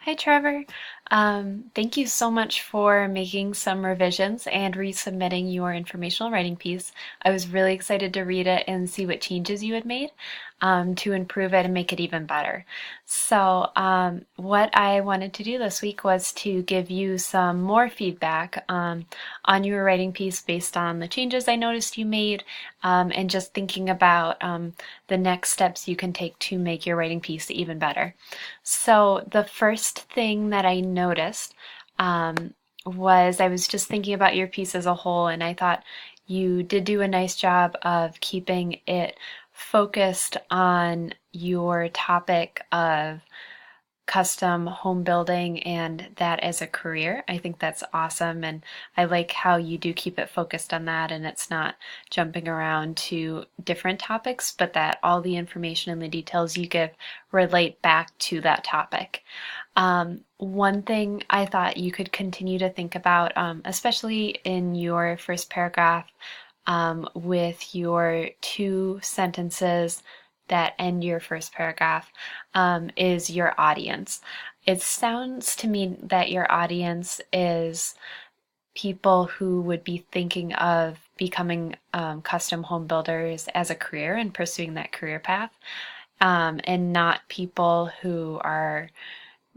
Hi, Trevor. Thank you so much for making some revisions and resubmitting your informational writing piece. I was really excited to read it and see what changes you had made to improve it and make it even better. So, what I wanted to do this week was to give you some more feedback on your writing piece based on the changes I noticed you made and just thinking about the next steps you can take to make your writing piece even better. So the first thing that I noticed was I was just thinking about your piece as a whole, and I thought you did do a nice job of keeping it focused on your topic of custom home building and that as a career. I think that's awesome, and I like how you do keep it focused on that and it's not jumping around to different topics, but that all the information and the details you give relate back to that topic. One thing I thought you could continue to think about, especially in your first paragraph, with your two sentences that end your first paragraph, is your audience. It sounds to me that your audience is people who would be thinking of becoming custom home builders as a career and pursuing that career path, and not people who are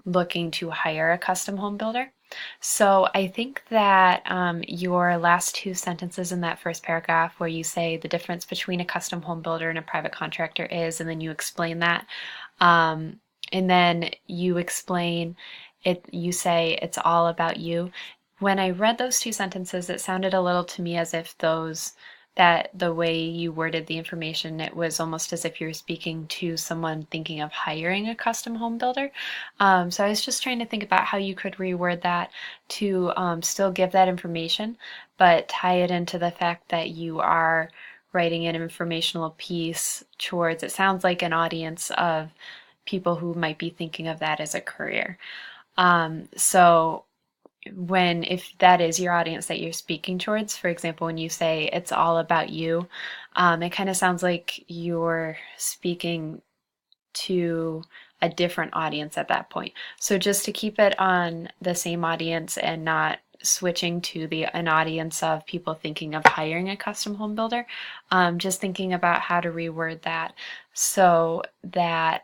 looking to hire a custom home builder. So I think that your last two sentences in that first paragraph, where you say the difference between a custom home builder and a private contractor is, and then you explain that, and then you explain it, you say it's all about you. When I read those two sentences, it sounded a little to me as if that the way you worded the information, it was almost as if you were speaking to someone thinking of hiring a custom home builder. So I was just trying to think about how you could reword that to still give that information, but tie it into the fact that you are writing an informational piece towards, it sounds like, an audience of people who might be thinking of that as a career. So if that is your audience that you're speaking towards, for example, when you say it's all about you, it kind of sounds like you're speaking to a different audience at that point. So just to keep it on the same audience and not switching to an audience of people thinking of hiring a custom home builder, just thinking about how to reword that so that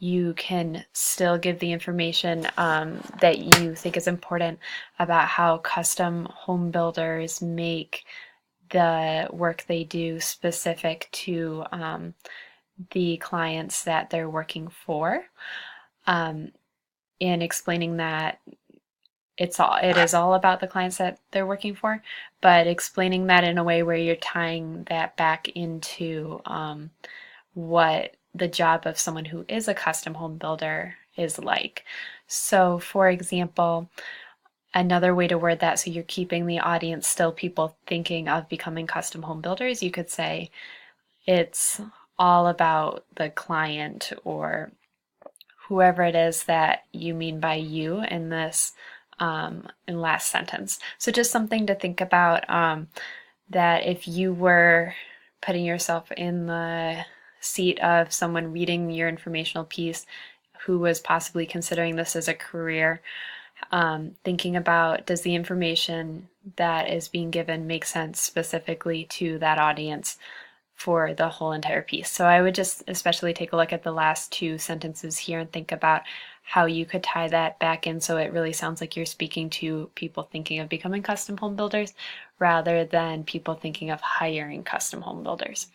you can still give the information that you think is important about how custom home builders make the work they do specific to the clients that they're working for, and explaining that it is all about the clients that they're working for, but explaining that in a way where you're tying that back into what the job of someone who is a custom home builder is like. So, for example, another way to word that so you're keeping the audience still people thinking of becoming custom home builders, you could say it's all about the client or whoever it is that you mean by you in this in last sentence. So just something to think about, that if you were putting yourself in the seat of someone reading your informational piece who was possibly considering this as a career, thinking about, does the information that is being given make sense specifically to that audience for the whole entire piece. So I would just especially take a look at the last two sentences here and think about how you could tie that back in so it really sounds like you're speaking to people thinking of becoming custom home builders rather than people thinking of hiring custom home builders.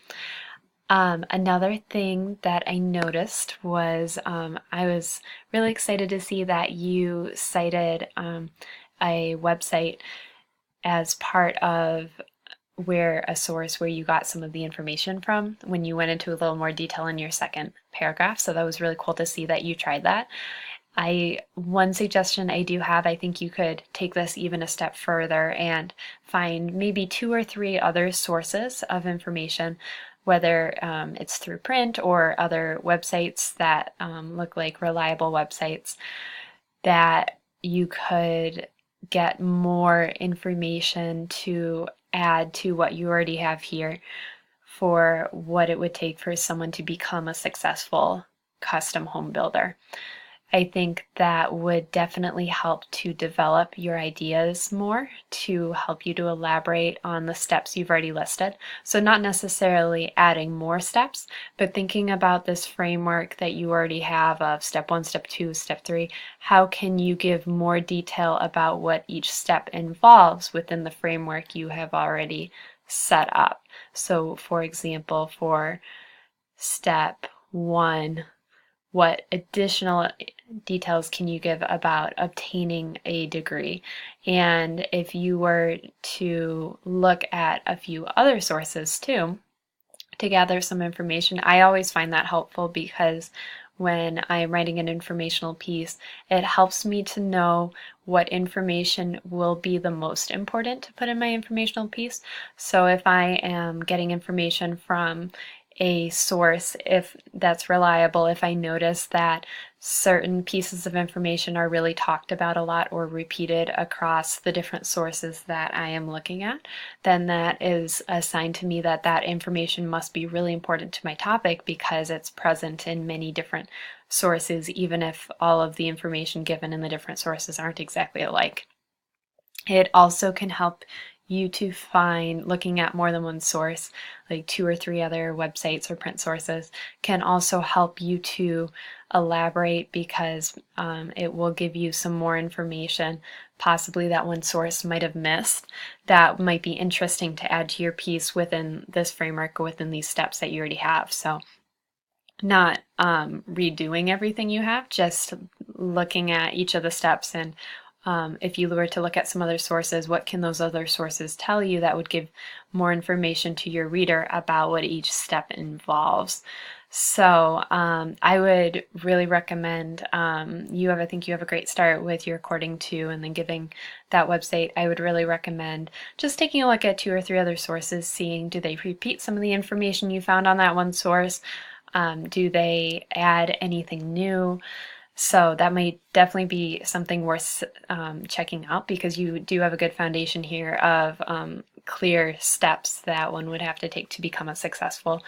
Another thing that I noticed was I was really excited to see that you cited a website as part of a source where you got some of the information from when you went into a little more detail in your second paragraph. So that was really cool to see that you tried that. One suggestion I do have, I think you could take this even a step further and find maybe two or three other sources of information, whether it's through print or other websites that look like reliable websites, that you could get more information to add to what you already have here for what it would take for someone to become a successful custom home builder. I think that would definitely help to develop your ideas more, to help you to elaborate on the steps you've already listed. So not necessarily adding more steps, but thinking about this framework that you already have of step 1, step 2, step 3. How can you give more detail about what each step involves within the framework you have already set up? So for example, for step 1, what additional details can you give about obtaining a degree? And if you were to look at a few other sources too, to gather some information, I always find that helpful because when I'm writing an informational piece, it helps me to know what information will be the most important to put in my informational piece. So if I am getting information from a source, if that's reliable, if I notice that certain pieces of information are really talked about a lot or repeated across the different sources that I am looking at, then that is a sign to me that that information must be really important to my topic because it's present in many different sources, even if all of the information given in the different sources aren't exactly alike. It also can help you to find, looking at more than one source, like 2 or 3 other websites or print sources, can also help you to elaborate because it will give you some more information, possibly that one source might have missed, that might be interesting to add to your piece within this framework or within these steps that you already have. So not redoing everything you have, just looking at each of the steps and if you were to look at some other sources, what can those other sources tell you that would give more information to your reader about what each step involves? So I would really recommend I think you have a great start with your According To and then giving that website. I would really recommend just taking a look at 2 or 3 other sources, seeing do they repeat some of the information you found on that one source? Do they add anything new? So that might definitely be something worth checking out because you do have a good foundation here of clear steps that one would have to take to become a successful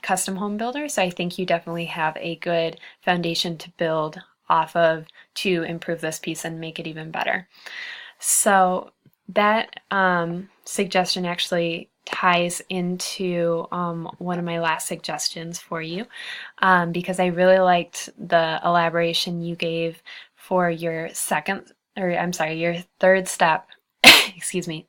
custom home builder. So I think you definitely have a good foundation to build off of to improve this piece and make it even better. So that suggestion actually ties into one of my last suggestions for you because I really liked the elaboration you gave for your your third step, excuse me,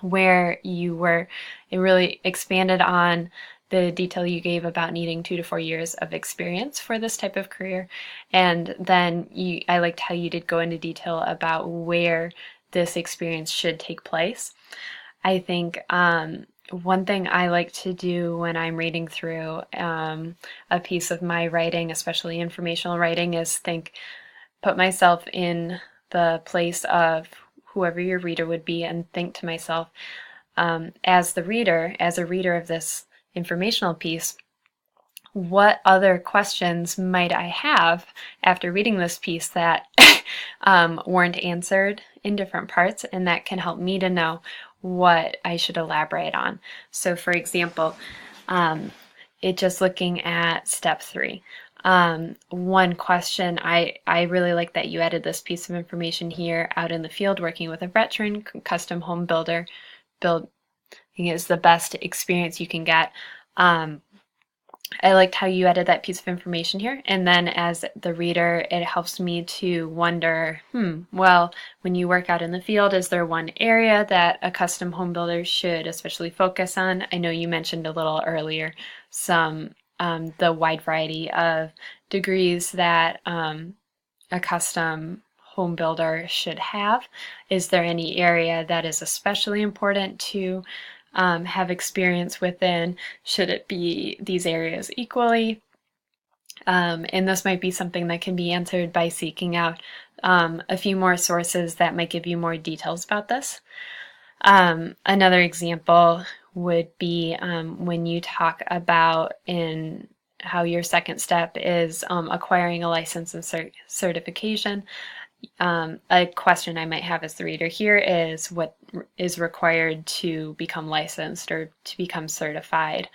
where it really expanded on the detail you gave about needing 2 to 4 years of experience for this type of career. And then I liked how you did go into detail about where this experience should take place. I think one thing I like to do when I'm reading through a piece of my writing, especially informational writing, is put myself in the place of whoever your reader would be and think to myself, as a reader of this informational piece, what other questions might I have after reading this piece that weren't answered in different parts, and that can help me to know what I should elaborate on. So for example, just looking at step 3, one question, I really like that you added this piece of information here: out in the field working with a veteran custom home builder, is the best experience you can get. I liked how you added that piece of information here, and then as the reader, it helps me to wonder, well, when you work out in the field, is there one area that a custom home builder should especially focus on? I know you mentioned a little earlier the wide variety of degrees that a custom home builder should have. Is there any area that is especially important to have experience within? Should it be these areas equally? And this might be something that can be answered by seeking out a few more sources that might give you more details about this. Another example would be when you talk about in how your second step is acquiring a license and certification. A question I might have as the reader here is what is required to become licensed or to become certified.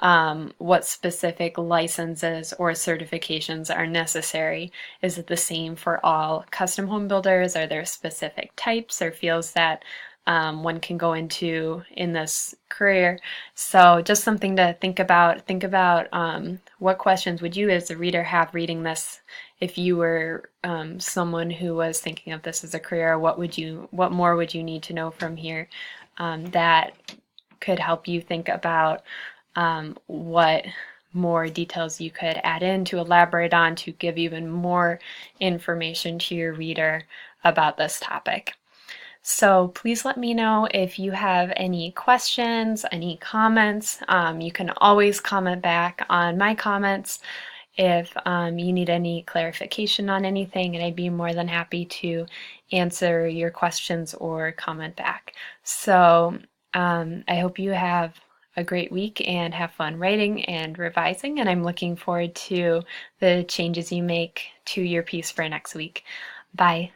what specific licenses or certifications are necessary. Is it the same for all custom home builders? Are there specific types or fields that one can go into in this career? So just something to think about. Think about what questions would you as a reader have reading this if you were someone who was thinking of this as a career. What more would you need to know from here that could help you think about what more details you could add in to elaborate on to give even more information to your reader about this topic. So please let me know if you have any questions, any comments. You can always comment back on my comments if you need any clarification on anything, and I'd be more than happy to answer your questions or comment back. So I hope you have a great week and have fun writing and revising, and I'm looking forward to the changes you make to your piece for next week. Bye.